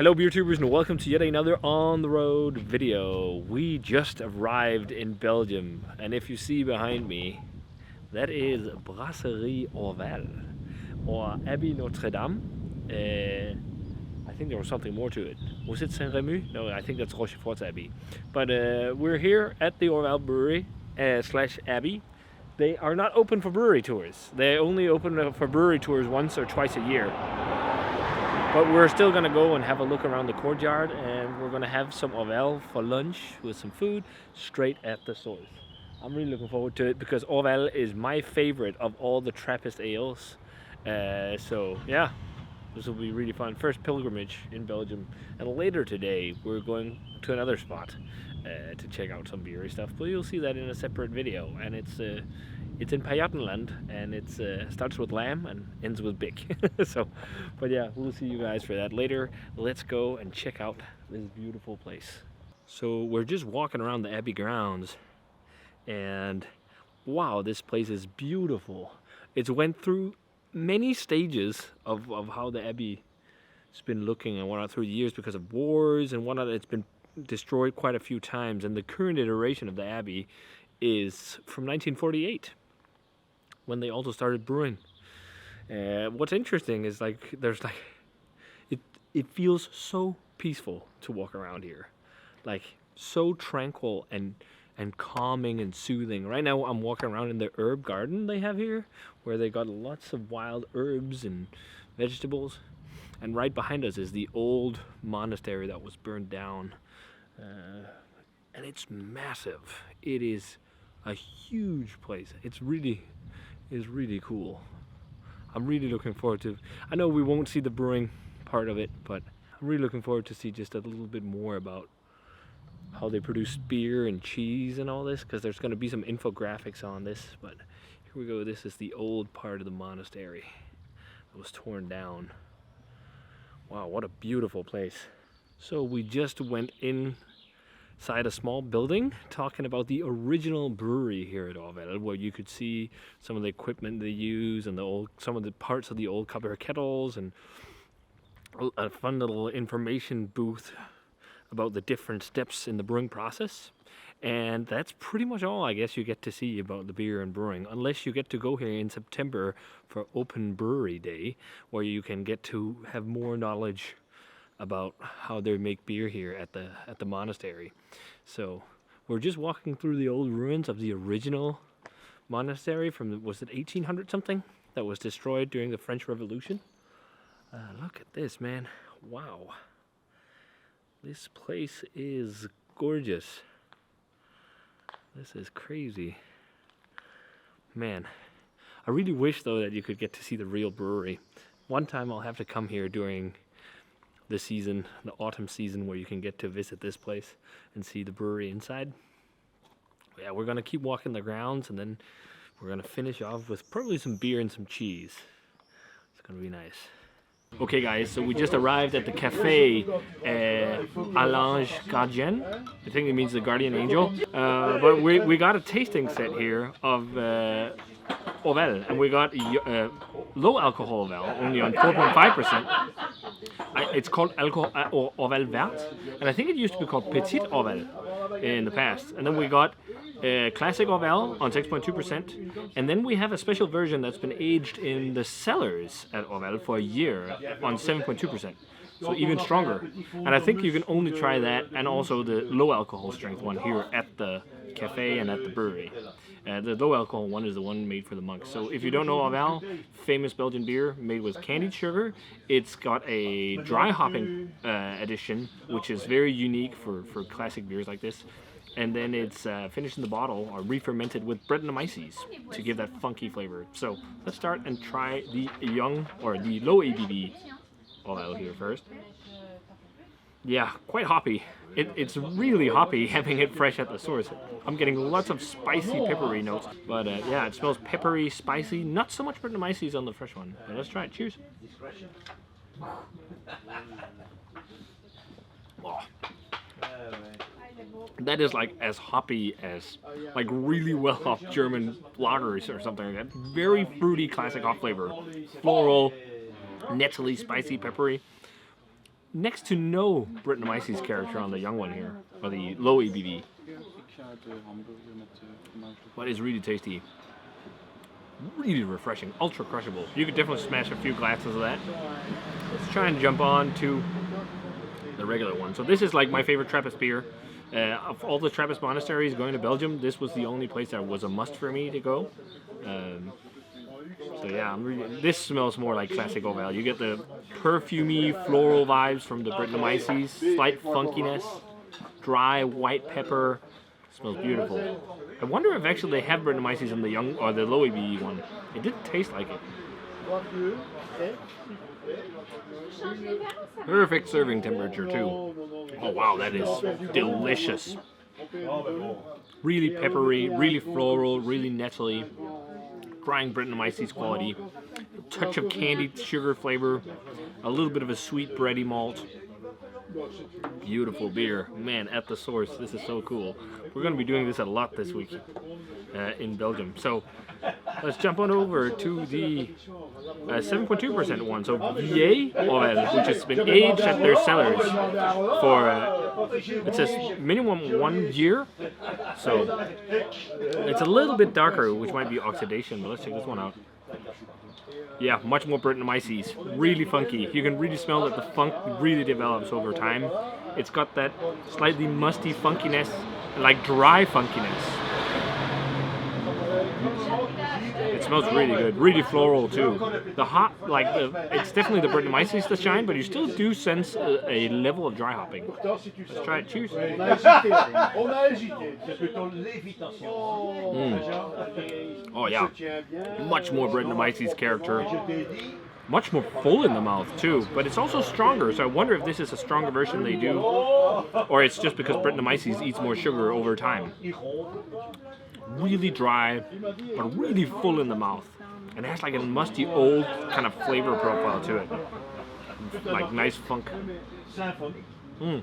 Hello beer tubers and welcome to yet another on the road video. We just arrived in Belgium, and if you see behind me, that is Brasserie Orval or Abbaye Notre-Dame. I think there was something more to it. Was it Saint-Remy? No, I think that's Rochefort's Abbey. But we're here at the Orval Brewery slash Abbey. They are not open for brewery tours. They only open for brewery tours once or twice a year. But we're still going to go and have a look around the courtyard, and we're going to have some Orval for lunch with some food straight at the source. I'm really looking forward to it because Orval is my favorite of all the Trappist ales. So yeah, this will be really fun. First pilgrimage in Belgium, and later today we're going to another spot to check out some beery stuff. But you'll see that in a separate video, and it's in Pajottenland, and it starts with lamb and ends with big. But yeah, we'll see you guys for that later. Let's go and check out this beautiful place. So we're just walking around the Abbey grounds, and wow, this place is beautiful. It's went through many stages of how the Abbey's been looking and whatnot through the years because of wars and whatnot. It's been destroyed quite a few times, and the current iteration of the Abbey is from 1948. When they also started brewing. What's interesting is it feels so peaceful to walk around here, like so tranquil and calming and soothing. Right now I'm walking around in the herb garden they have here, where they got lots of wild herbs and vegetables, and right behind us is the old monastery that was burned down, and it's massive. It is a huge place. It's really cool. I'm really looking forward to. I know we won't see the brewing part of it, but I'm really looking forward to see just a little bit more about how they produce beer and cheese and all this, because there's going to be some infographics on this. But here we go. This is the old part of the monastery that was torn down. Wow, what a beautiful place. So we just went inside a small building talking about the original brewery here at Orval, where you could see some of the equipment they use and some of the parts of the old copper kettles, and a fun little information booth about the different steps in the brewing process. And that's pretty much all I guess you get to see about the beer and brewing, unless you get to go here in September for Open Brewery Day, where you can get to have more knowledge about how they make beer here at the monastery. So we're just walking through the old ruins of the original monastery from was it 1800 something, that was destroyed during the French Revolution. Look at this, man. Wow, this place is gorgeous. This is crazy, man. I really wish though that you could get to see the real brewery. One time I'll have to come here during the season, the autumn season, where you can get to visit this place and see the brewery inside. Yeah, we're gonna keep walking the grounds, and then we're gonna finish off with probably some beer and some cheese. It's gonna be nice. Okay guys, so we just arrived at the cafe Gardien. I think it means the guardian angel. But we got a tasting set here of Orval, and we got low alcohol Orval, only on 4.5%. It's called Orval Vert, and I think it used to be called Petit Orval in the past. And then we got Classic Orval on 6.2%, and then we have a special version that's been aged in the cellars at Orval for a year on 7.2%. So even stronger. And I think you can only try that and also the low alcohol strength one here at the cafe and at the brewery. The low alcohol one is the one made for the monks. So if you don't know Orval, famous Belgian beer made with candied sugar. It's got a dry hopping edition, which is very unique for classic beers like this. And then it's finished in the bottle or re-fermented with Brettanomyces to give that funky flavor. So let's start and try the young or the low ABV Orval here first. Yeah, quite hoppy. It's really hoppy having it fresh at the source. I'm getting lots of spicy, peppery notes. But yeah, it smells peppery, spicy. Not so much Brettanomyces on the fresh one. But let's try it. Cheers. Oh. That is like as hoppy as like really well hopped German lagers or something like that. Very fruity classic hop flavor. Floral, nettily, spicy, peppery. next to no Brettanomyces character on the young one here, or the low ABV. But it's really tasty. Really refreshing, ultra crushable. You could definitely smash a few glasses of that. Let's try and jump on to the regular one. So this is like my favorite Trappist beer. Of all the Trappist monasteries going to Belgium, this was the only place that was a must for me to go. So yeah, this smells more like classic Orval. You get the perfumey floral vibes from the Brettanomyces, slight funkiness, dry white pepper. Smells beautiful. I wonder if actually they have Brettanomyces in the young or the low ABV one. It didn't taste like it. Perfect serving temperature too. Oh wow, that is delicious. Really peppery, really floral, really nettly. Drying Brettanomyces quality. A touch of candied sugar flavor. A little bit of a sweet bready malt. Beautiful beer. Man, at the source. This is so cool. We're going to be doing this a lot this week in Belgium. So let's jump on over to the 7.2% one. So Vieille Orval, which has been aged at their cellars for, it says minimum 1 year. So it's a little bit darker, which might be oxidation, but let's check this one out. Yeah, much more Brettanomyces. Really funky. You can really smell that the funk really develops over time. It's got that slightly musty funkiness, like dry funkiness. It smells really good. Really floral too. The hop, it's definitely the Brettanomyces that shine, but you still do sense a level of dry hopping. Let's try it. Cheers. Oh yeah, much more Brettanomyces character. Much more full in the mouth too, but it's also stronger. So I wonder if this is a stronger version they do, or it's just because Brettanomyces eats more sugar over time. Really dry, but really full in the mouth, and it has like a musty old kind of flavor profile to it, like nice funk. I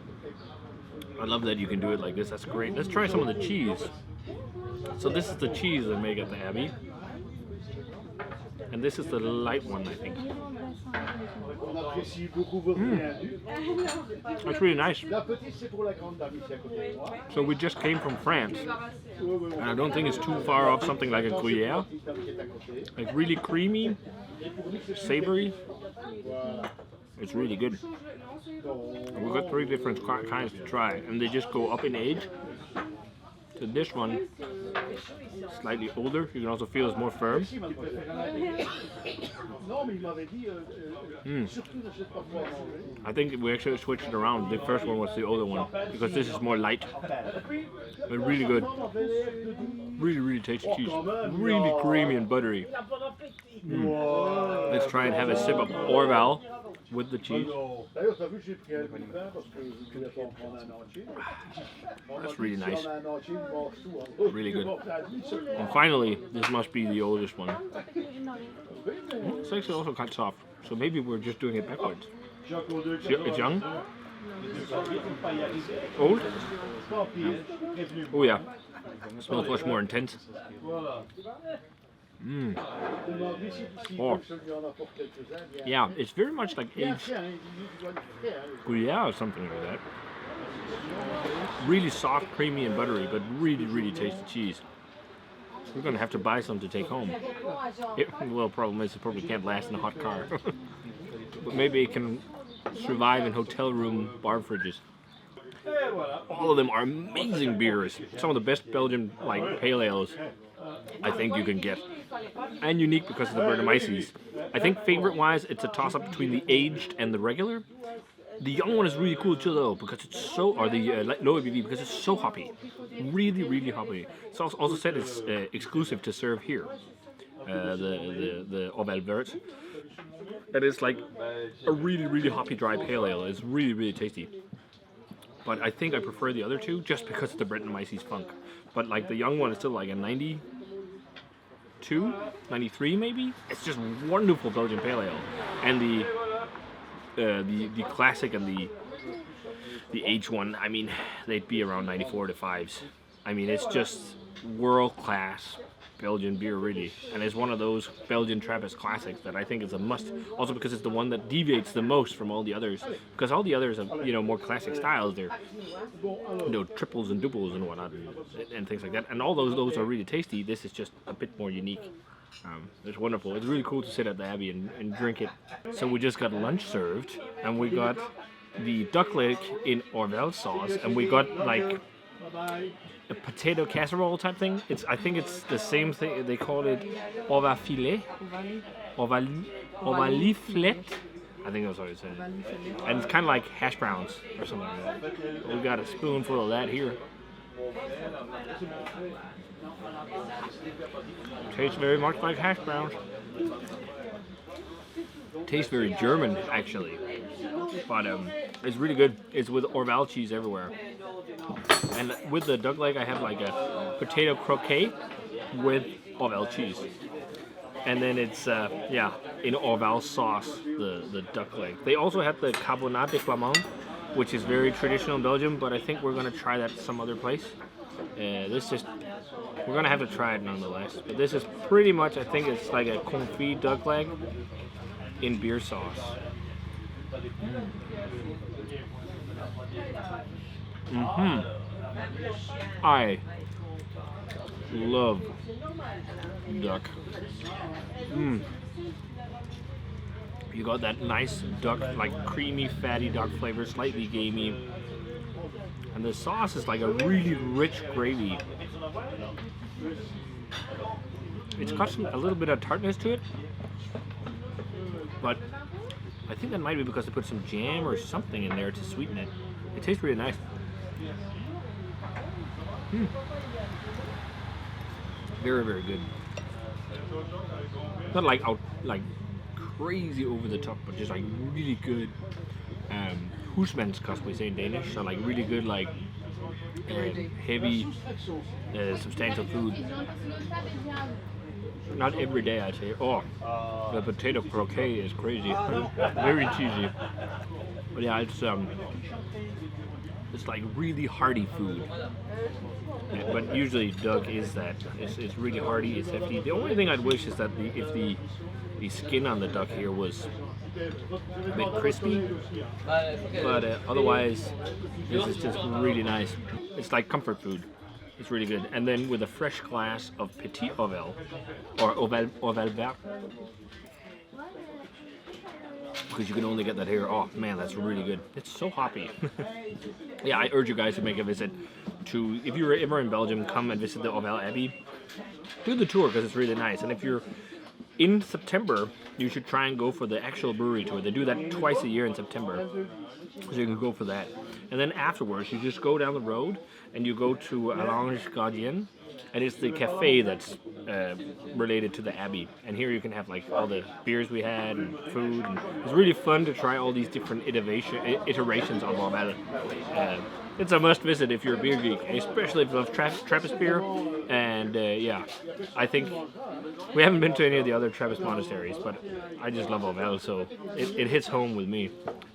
love that you can do it like this. That's great. Let's try some of the cheese. So this is the cheese they make at the Abbey, and this is the light one, I think. That's really nice. So we just came from France, and I don't think it's too far off something like a Gruyere. Like really creamy, savory. It's really good. And we've got 3 different kinds to try, and they just go up in age. So this one, slightly older. You can also feel it's more firm. I think we actually switched it around. The first one was the older one, because this is more light. But really good. Really, really tasty cheese. Really creamy and buttery. Let's try and have a sip of Orval with the cheese. That's really nice. Really good. And finally, this must be the oldest one. It's actually also kind of soft, so maybe we're just doing it backwards. It's young. Old? Oh yeah. It smells much more intense. Oh. Yeah, it's very much like aged Gruyere or something like that. Really soft, creamy and buttery, but really, really tasty cheese. We're going to have to buy some to take home. Well, problem is it probably can't last in a hot car. But maybe it can survive in hotel room bar fridges. All of them are amazing beers. Some of the best Belgian pale ales I think you can get. And unique because of the Brettanomyces. I think favorite-wise, it's a toss-up between the aged and the regular. The young one is really cool too, though, because it's so, or the low ABV, because it's so hoppy. Really, really hoppy. It's also said it's exclusive to serve here. The Orval Brewery. And it's like a really, really hoppy dry pale ale. It's really, really tasty. But I think I prefer the other two just because of the Brettanomyces funk. But like the young one is still like a 92, 93 maybe. It's just wonderful Belgian pale ale. And the classic and the aged one, I mean, they'd be around 94 to 5s. I mean, it's just world class Belgian beer, really, and it's one of those Belgian Trappist classics that I think is a must. Also because it's the one that deviates the most from all the others. Because all the others are, you know, more classic styles. They're, you know, triples and doubles and whatnot, and things like that. And all those are really tasty. This is just a bit more unique. It's wonderful. It's really cool to sit at the Abbey and drink it. So we just got lunch served, and we got the duck leg in Orval sauce, and we got like a potato casserole type thing. I think it's the same thing. They call it Orval filet, Orval filet. I think that's what it said. And it's kind of like hash browns or something like that. We got a spoonful of that here. Tastes very much like hash browns. Tastes very German, actually. But it's really good. It's with Orval cheese everywhere. And with the duck leg, I have like a potato croquet with Orval cheese. And then it's, in Orval sauce, the duck leg. They also have the carbonade de flamand, which is very traditional in Belgium, but I think we're going to try that some other place. We're going to have to try it nonetheless. But this is pretty much, I think it's like a confit duck leg in beer sauce. I love duck. You got that nice duck, like creamy, fatty duck flavor, slightly gamey. And the sauce is like a really rich gravy. It's got a little bit of tartness to it, but I think that might be because they put some jam or something in there to sweeten it. It tastes really nice. Very, very good. Not like crazy over the top, but just like really good. Husmanskost, we say in Danish, so like really good, like heavy, substantial food. Not every day, I'd say. Oh, the potato croquet is crazy, very cheesy. But yeah, it's like really hearty food. Yeah, but usually duck is that. It's really hearty. It's hefty. The only thing I'd wish is that if the skin on the duck here was a bit crispy, but otherwise this is just really nice. It's like comfort food. It's really good. And then with a fresh glass of Petit Orval or Orval Vert, because you can only get that here. Oh man, that's really good. It's so hoppy. Yeah, I urge you guys to make a visit to, if you're ever in Belgium, come and visit the Orval Abbey. Do the tour because it's really nice. And if you're in September, you should try and go for the actual brewery tour. They do that twice a year in September, so you can go for that. And then afterwards, you just go down the road and you go to Gardien, and it's the cafe that's related to the Abbey. And here you can have like all the beers we had and food. And it's really fun to try all these different iterations of Orval. It's a must visit if you're a beer geek, especially if you love Trappist beer. And yeah, I think we haven't been to any of the other Trappist monasteries, but I just love Orval, so it hits home with me.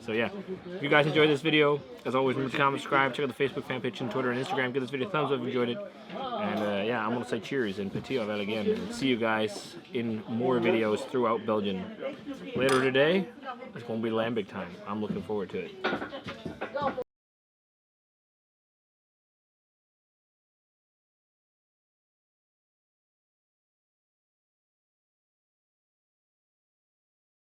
So yeah, if you guys enjoyed this video, as always, remember to comment, subscribe, check out the Facebook fan page and Twitter and Instagram. Give this video a thumbs up if you enjoyed it. And yeah, I'm going to say cheers and Petit Orval again. And see you guys in more videos throughout Belgium. Later today, it's going to be lambic time. I'm looking forward to it.